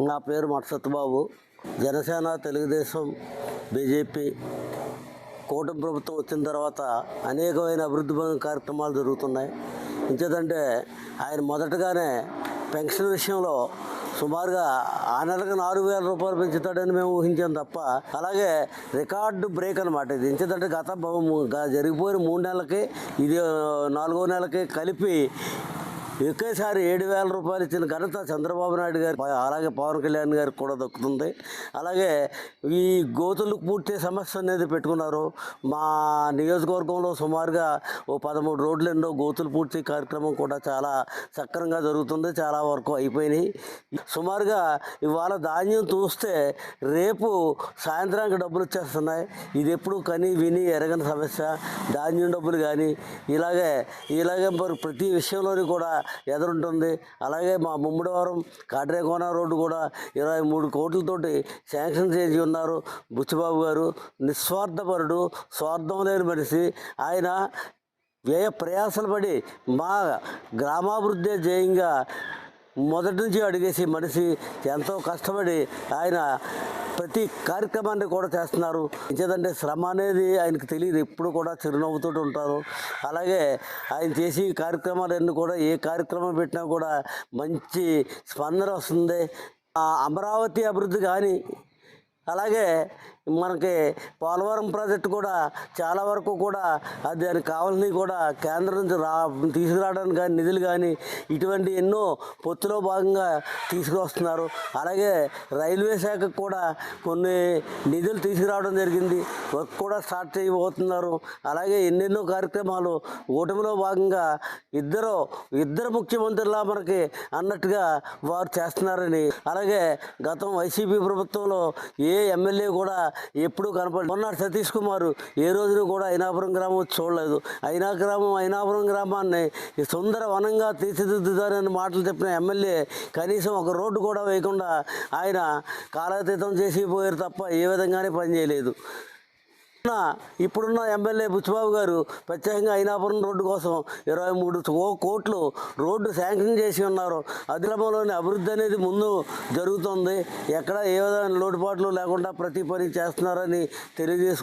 నా పేరు మట్సత్బాబు. జనసేన, తెలుగుదేశం, బీజేపీ కూటమి ప్రభుత్వం వచ్చిన తర్వాత అనేకమైన అభివృద్ధి కార్యక్రమాలు జరుగుతున్నాయి. ఇంకేదంటే ఆయన మొదటగానే పెన్షన్ విషయంలో సుమారుగా ఆ నెలకు 4,000 రూపాయలు పెంచుతాడని మేము ఊహించాం తప్ప, అలాగే రికార్డు బ్రేక్ అనమాట ఇది. ఇంకేదంటే జరిగిపోయిన 3 నెలలకి ఇది 4వ నెలకి కలిపి ఒకేసారి 7,000 రూపాయలు ఇచ్చిన ఘనత చంద్రబాబు నాయుడు గారు, అలాగే పవన్ కళ్యాణ్ గారికి కూడా దక్కుతుంది. అలాగే ఈ గోతులు పూర్తి సమస్య అనేది పెట్టుకున్నారు. మా నియోజకవర్గంలో సుమారుగా 13 రోడ్లు ఎన్నో గోతులు పూర్తి కార్యక్రమం కూడా చాలా సక్రమంగా జరుగుతుంది. చాలా వరకు అయిపోయినాయి. సుమారుగా ఇవాళ ధాన్యం చూస్తే రేపు సాయంత్రానికి డబ్బులు వచ్చేస్తున్నాయి. ఇది ఎప్పుడు కని విని ఎరగని సమస్య. ధాన్యం డబ్బులు కానీ ఇలాగే మరి ప్రతి విషయంలోని కూడా ఎదురుంటుంది. అలాగే మా ముమ్మడివరం కాట్రేకోన రోడ్డు కూడా 23 కోట్లతోటి శాంక్షన్ చేసి ఉన్నారు. బుచ్చిబాబు గారు నిస్వార్థపరుడు, స్వార్థం లేని మనిషి. ఆయన వ్యయ ప్రయాసలు పడి మా గ్రామాభివృద్ధి జయంగా మొదటి నుంచి అడిగేసి మనిషి ఎంతో కష్టపడి ఆయన ప్రతి కార్యక్రమాన్ని కూడా చేస్తున్నారు. ఇంకేదంటే శ్రమ అనేది ఆయనకు తెలియదు. ఎప్పుడు కూడా చిరునవ్వుతూ ఉంటారు. అలాగే ఆయన చేసి కార్యక్రమాలన్నీ కూడా ఏ కార్యక్రమం పెట్టినా కూడా మంచి స్పందన వస్తుంది. అమరావతి అభివృద్ధి కానీ, అలాగే మనకి పోలవరం ప్రాజెక్టు కూడా చాలా వరకు కూడా దానికి కావాల్సినవి కూడా కేంద్రం నుంచి తీసుకురావడానికి కానీ నిధులు కానీ ఇటువంటి ఎన్నో పొత్తులో భాగంగా తీసుకువస్తున్నారు. అలాగే రైల్వే శాఖకు కూడా కొన్ని నిధులు తీసుకురావడం జరిగింది. వర్క్ కూడా స్టార్ట్ చేయబోతున్నారు. అలాగే ఎన్నెన్నో కార్యక్రమాలు ఓటమిలో భాగంగా ఇద్దరు ముఖ్యమంత్రులా మనకి అన్నట్టుగా వారు చేస్తున్నారని, అలాగే గతం వైసీపీ ప్రభుత్వంలో ఏ ఎమ్మెల్యే కూడా ఎప్పుడూ కనపడి మొన్నటి సతీష్ కుమార్ ఏ రోజున కూడా అయినాపురం గ్రామం చూడలేదు. అయినాపురం గ్రామాన్ని సుందర వనంగా తీర్చిదిద్దుతారని మాటలు చెప్పిన ఎమ్మెల్యే కనీసం ఒక రోడ్డు కూడా వేయకుండా ఆయన కాలాతీతం చేసి పోయారు తప్ప ఏ విధంగానే పనిచేయలేదు. ఇప్పుడున్న ఎమ్మెల్యే బుచ్చిబాబు గారు ప్రత్యేకంగా అయినాపురం రోడ్డు కోసం 23 కోట్లు రోడ్డు శాంక్షన్ చేసి ఉన్నారు. అదిలాబాద్లోని అభివృద్ధి అనేది ముందు జరుగుతుంది. ఎక్కడ ఏ విధమైన లోటుపాట్లు లేకుండా ప్రతి పని చేస్తున్నారని తెలియజేసుకుంటున్నారు.